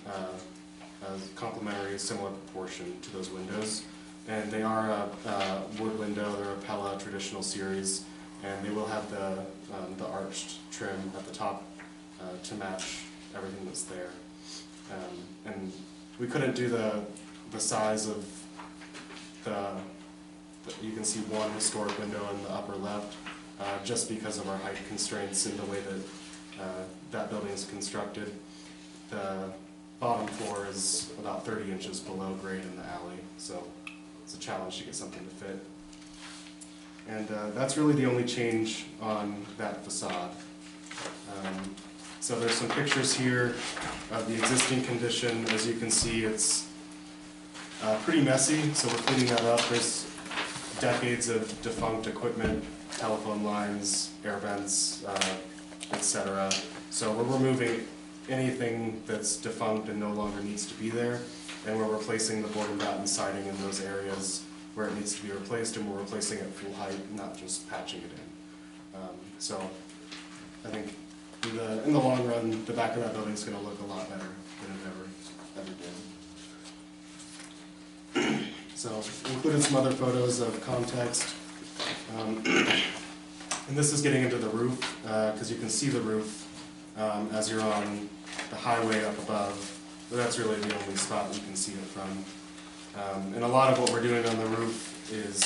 a complementary, similar proportion to those windows. And they are a wood window. They're a Pella traditional series, and they will have the arched trim at the top to match everything that's there. And we couldn't do the size of you can see one historic window in the upper left, just because of our height constraints and the way that that building is constructed. The bottom floor is about 30 inches below grade in the alley, so it's a challenge to get something to fit. And that's really the only change on that facade. So there's some pictures here of the existing condition. As you can see, it's pretty messy, so we're cleaning that up. There's decades of defunct equipment, telephone lines, air vents, etc. So we're removing anything that's defunct and no longer needs to be there, and we're replacing the board and batten siding in those areas where it needs to be replaced, and we're replacing it full height, not just patching it in. So I think in the long run, the back of that building's going to look a lot better than it ever did. So included some other photos of context. And this is getting into the roof, because you can see the roof as you're on the highway up above. But that's really the only spot that you can see it from. And a lot of what we're doing on the roof is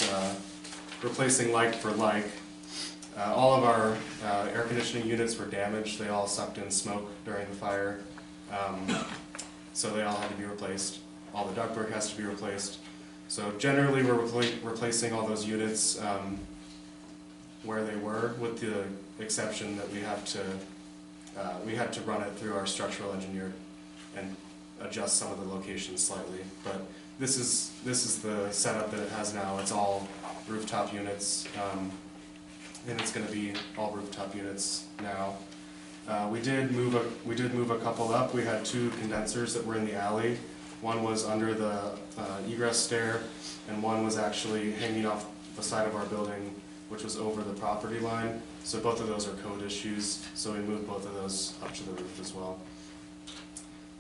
replacing like for like. All of our air conditioning units were damaged. They all sucked in smoke during the fire. So they all had to be replaced. All the ductwork has to be replaced. So generally we're replacing all those units where they were, with the exception that we had to run it through our structural engineer and adjust some of the locations slightly. But this is the setup that it has now. It's all rooftop units, and it's going to be all rooftop units now. We did move a couple up. We had two condensers that were in the alley. One was under the egress stair, and one was actually hanging off the side of our building, which was over the property line. So both of those are code issues, so we moved both of those up to the roof as well.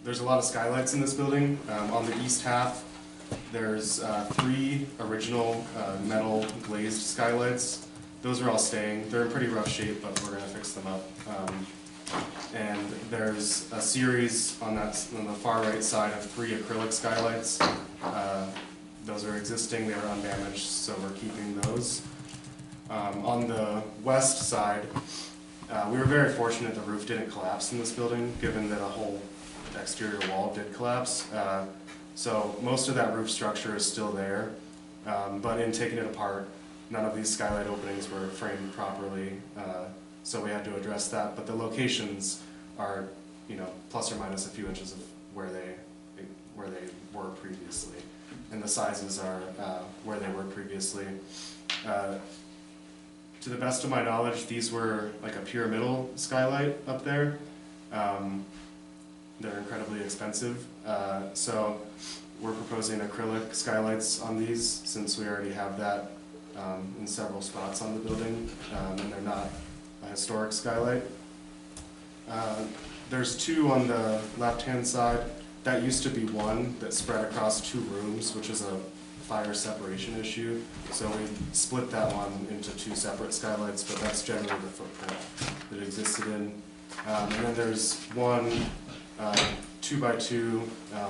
There's a lot of skylights in this building. On the east half, there's 3 original metal glazed skylights. Those are all staying. They're in pretty rough shape, but we're going to fix them up. And there's a series on the far right side of 3 acrylic skylights. Those are existing, they are undamaged, so we're keeping those. On the west side, we were very fortunate the roof didn't collapse in this building, given that a whole exterior wall did collapse. So most of that roof structure is still there, but in taking it apart, none of these skylight openings were framed properly, so we had to address that. But the locations are, plus or minus a few inches of where they were previously, and the sizes are where they were previously. To the best of my knowledge, these were like a pyramidal skylight up there. They're incredibly expensive, so we're proposing acrylic skylights on these, since we already have that in several spots on the building, and they're not a historic skylight. There's 2 on the left-hand side. That used to be one that spread across 2 rooms, which is a fire separation issue. So we split that one into 2 separate skylights, but that's generally the footprint that existed in. And then there's one 2x2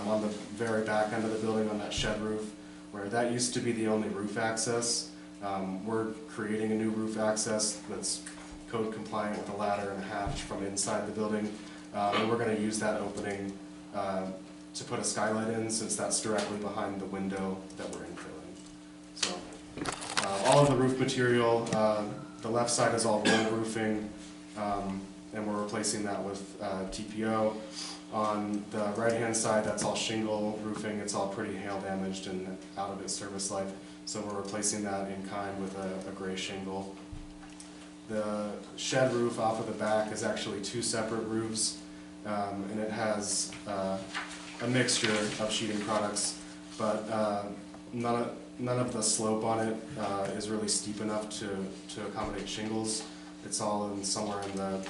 on the very back end of the building on that shed roof, where that used to be the only roof access. We're creating a new roof access that's code compliant with a ladder and a hatch from inside the building. And we're going to use that opening to put a skylight in, since that's directly behind the window that we're infilling. So all of the roof material, the left side is all roll roofing, and we're replacing that with TPO. On the right-hand side, that's all shingle roofing. It's all pretty hail damaged and out of its service life, so we're replacing that in kind with a gray shingle. The shed roof off of the back is actually 2 separate roofs, and it has a mixture of sheeting products, but none of the slope on it is really steep enough to accommodate shingles. It's all somewhere in the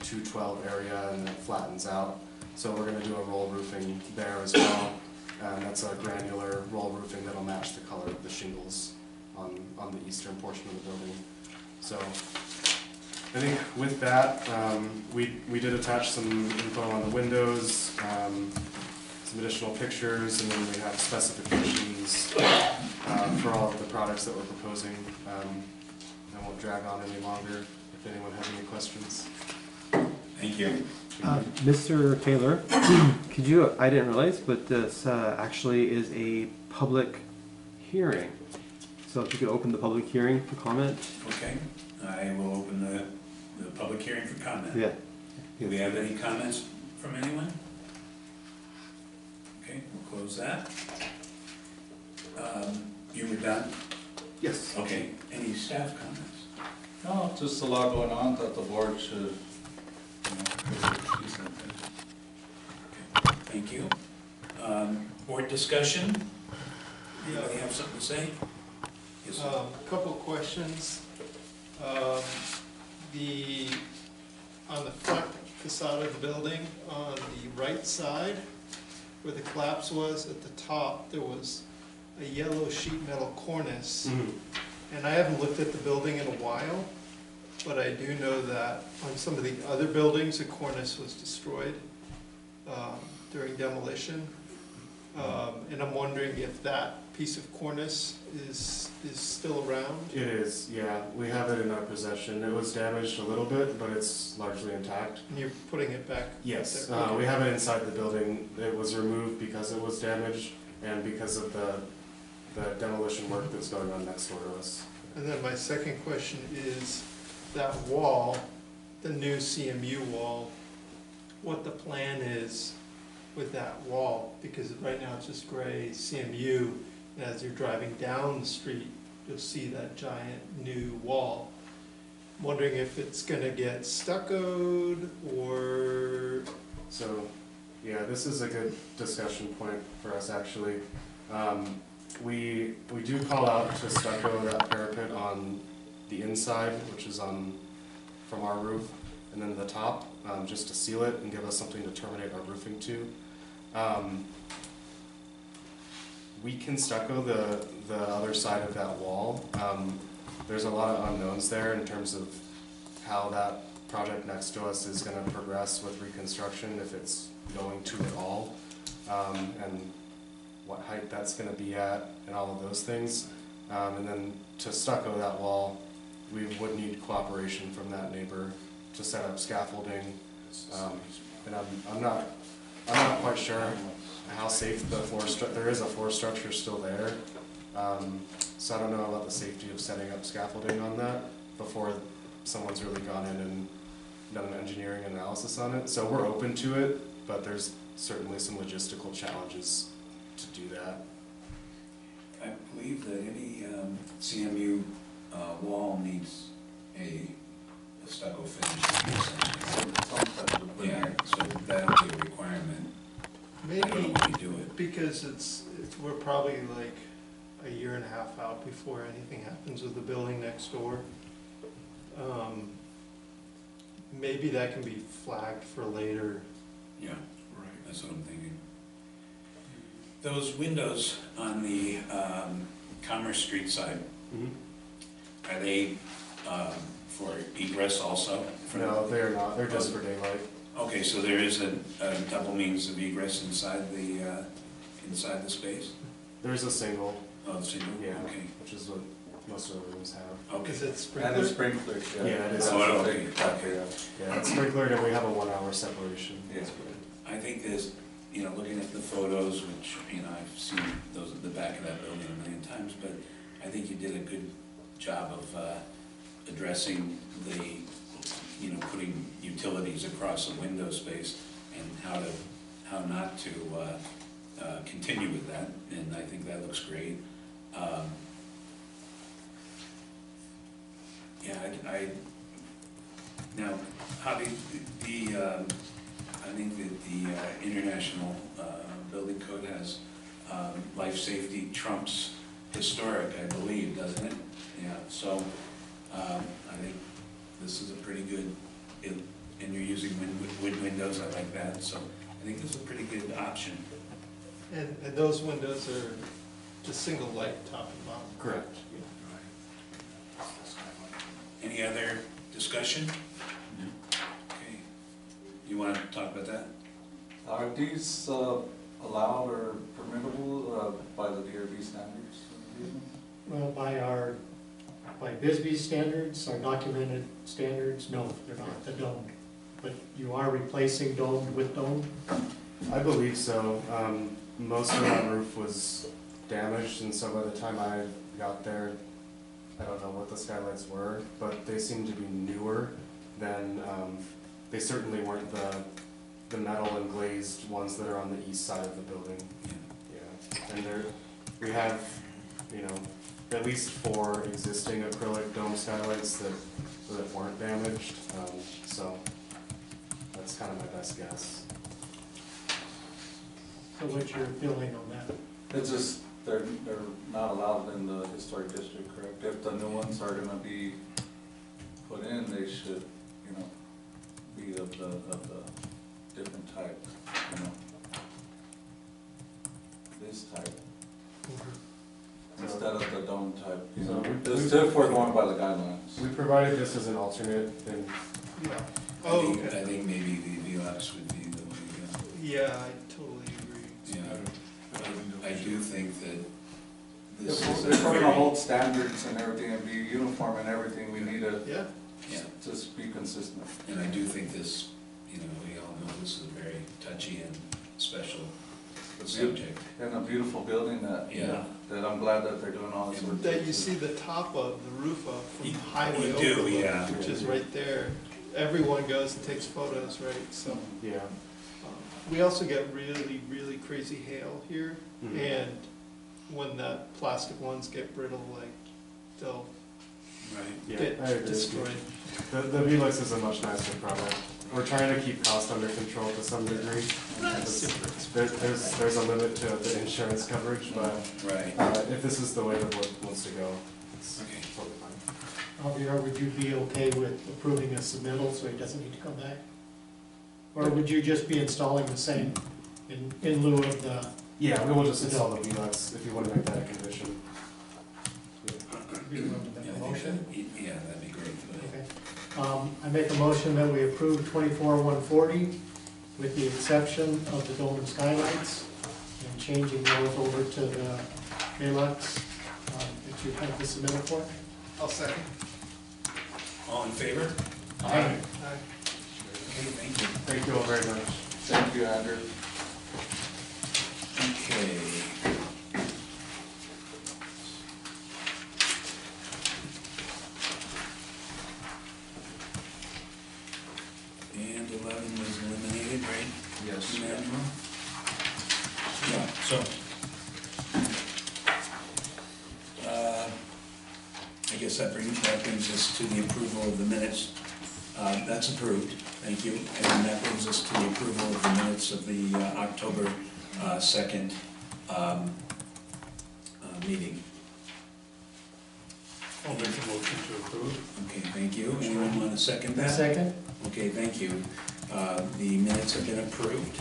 212 area, and it flattens out. So we're going to do a roll roofing there as well. That's a granular roll roofing that'll match the color of the shingles on the eastern portion of the building. So I think with that, we did attach some info on the windows, some additional pictures, and then we have specifications for all of the products that we're proposing. I won't drag on any longer if anyone has any questions. Thank you. Mr. Taylor, could you, I didn't realize, but this actually is a public hearing. So if you could open the public hearing for comment. Okay, I will open the public hearing for comment. Yeah. Do we have any comments from anyone? Okay, we'll close that. You were done? Yes. Okay, any staff comments? No, just a lot going on that the board should, you know, do something. Thank you. Board discussion? Anybody have something to say? Yes, sir. Couple questions. On the front facade of the building, on the right side, where the collapse was, at the top, there was a yellow sheet metal cornice. And I haven't looked at the building in a while, but I do know that on some of the other buildings, the cornice was destroyed during demolition. And I'm wondering if that piece of cornice is still around? It is, yeah. We have it in our possession. It was damaged a little bit, but it's largely intact. And you're putting it back? Yes, there? Okay. we have it inside the building. It was removed because it was damaged and because of the demolition work that's going on next door to us. And then my second question is that wall, the new CMU wall, what the plan is with that wall, because right now it's just gray CMU, and as you're driving down the street, you'll see that giant new wall. I'm wondering if it's gonna get stuccoed or... So, yeah, this is a good discussion point for us actually. We do call out to stucco that parapet on the inside, which is from our roof, and then the top, just to seal it and give us something to terminate our roofing to. We can stucco the other side of that wall. There's a lot of unknowns there in terms of how that project next to us is going to progress with reconstruction, if it's going to at all, and what height that's going to be at, and all of those things. And then to stucco that wall, we would need cooperation from that neighbor to set up scaffolding. And I'm not quite sure how safe the floor structure, there is a floor structure still there. So I don't know about the safety of setting up scaffolding on that before someone's really gone in and done an engineering analysis on it. So we're open to it, but there's certainly some logistical challenges to do that. I believe that any CMU wall needs a stucco finish. Yeah, so that'll be a requirement. I don't know Maybe when you do it. because we're probably like a year and a half out before anything happens with the building next door. Maybe that can be flagged for later. Yeah, right, that's what I'm thinking. Those windows on the Commerce Street side, are they for egress also? No, they're not. They're just for daylight. Okay, so there is a double means of egress inside the space? There's a single. Oh, single? Yeah, Okay. which is what most of the rooms have. Okay. Is it And sprinkler? it's sprinkled, yeah. Yeah, it is. Oh, okay. Yeah, it's sprinklered and we have a 1 hour separation. Yeah. I think there's, looking at the photos, which, I've seen those at the back of that building a million times, but I think you did a good job of addressing the, putting utilities across the window space and how not to continue with that, and I think that looks great. Now, Javi, I think that the International Building Code has life safety trumps historic, I believe, doesn't it? Yeah, so I think this is a pretty good, and you're using wood windows, I like that, so I think this is a pretty good option. And those windows are just single light top and bottom? Correct. Any other discussion? Okay. You want to talk about that? Are these allowed or permittable by the DRB standards? Well, by Bisbee standards, our documented standards, no, they're not, they're domed. But you are replacing domed with domed? I believe so. Most of that roof was damaged, and so by the time I got there, I don't know what the skylights were, but they seemed to be newer than, they certainly weren't the metal and glazed ones that are on the east side of the building. Yeah. And we have, at least 4 existing acrylic dome skylights that weren't damaged, so that's kind of my best guess. So what's your feeling on that? It's just, they're not allowed in the historic district, correct? If the new ones are gonna be put in, they should, you know, be of the different type, you know? This type, instead of the dome type, you know? It's if we're going by the guidelines. We provided this as an alternate, and Yeah. I Oh, think, okay. I think maybe the Velux would be the way to go. Yeah, I totally agree. Yeah, I do think that this If is we're a gonna very, hold standards and everything and be uniform and everything, we need to Yeah, yeah, just be consistent. and I do think this, you know, we all know this is a very touchy and special subject. And a beautiful building that, Yeah. that I'm glad that they're doing all this work. that you see the top of, the roof of, from You- the highway you do, overlook, yeah. which is right there. Everyone goes and takes photos, right? So, yeah. we also get really, really crazy hail here, Mhm. and when the plastic ones get brittle, like, they'll Right. Yeah, get I agree with you. destroyed. The Velux is a much nicer product. We're trying to keep costs under control to some degree. There's a limit to the insurance coverage, but Right. if this is the way the board wants to go, it's Okay. totally fine. Javier, would you be okay with approving a submittal so he doesn't need to come back? Or would you just be installing the same in lieu of the, Yeah, we will just install the Velux if you want to make that a condition. be willing to make Yeah, a I think motion? that, yeah, that'd be great. Okay. I make a motion that we approve 24-140 with the exception of the dome and skylights and changing those over to the Velux that you have the submittal for. I'll second. All in favor? Aye. Aye. Okay, thank you. Thank you all very much. Thank you, Andrew. Okay. And 11 was eliminated, right? Yes. Emmanuel? Yeah, so. I guess that brings us to the approval of the minutes. That's approved, thank you. And that brings us to the approval of the minutes of the October 2nd meeting. I'll make a motion to approve. Okay, thank you. Anyone want to second that? Second? Okay, thank you. The minutes have been approved.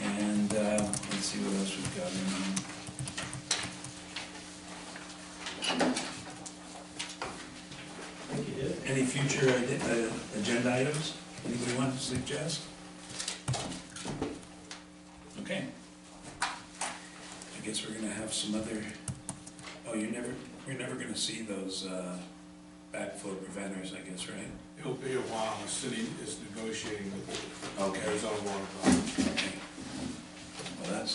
And let's see what else we've got in here. I think you did. Any future agenda items? Anybody want to suggest? Okay. I guess we're gonna have some other, oh, you're never gonna see those backflow preventers, I guess, right? It'll be a while, the city is negotiating with the Okay. Arizona Water Department. Okay. Well,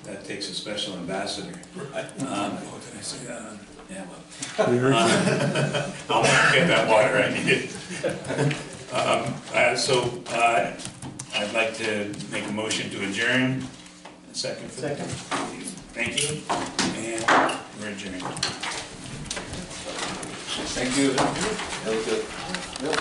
that takes a special ambassador. Right. Oh, did I say that? Yeah, well. We heard you. I'll get that water I need. I'd like to make a motion to adjourn. A second for that. Second. Thank you, and we're adjourned. Thank you. That was good. Yep.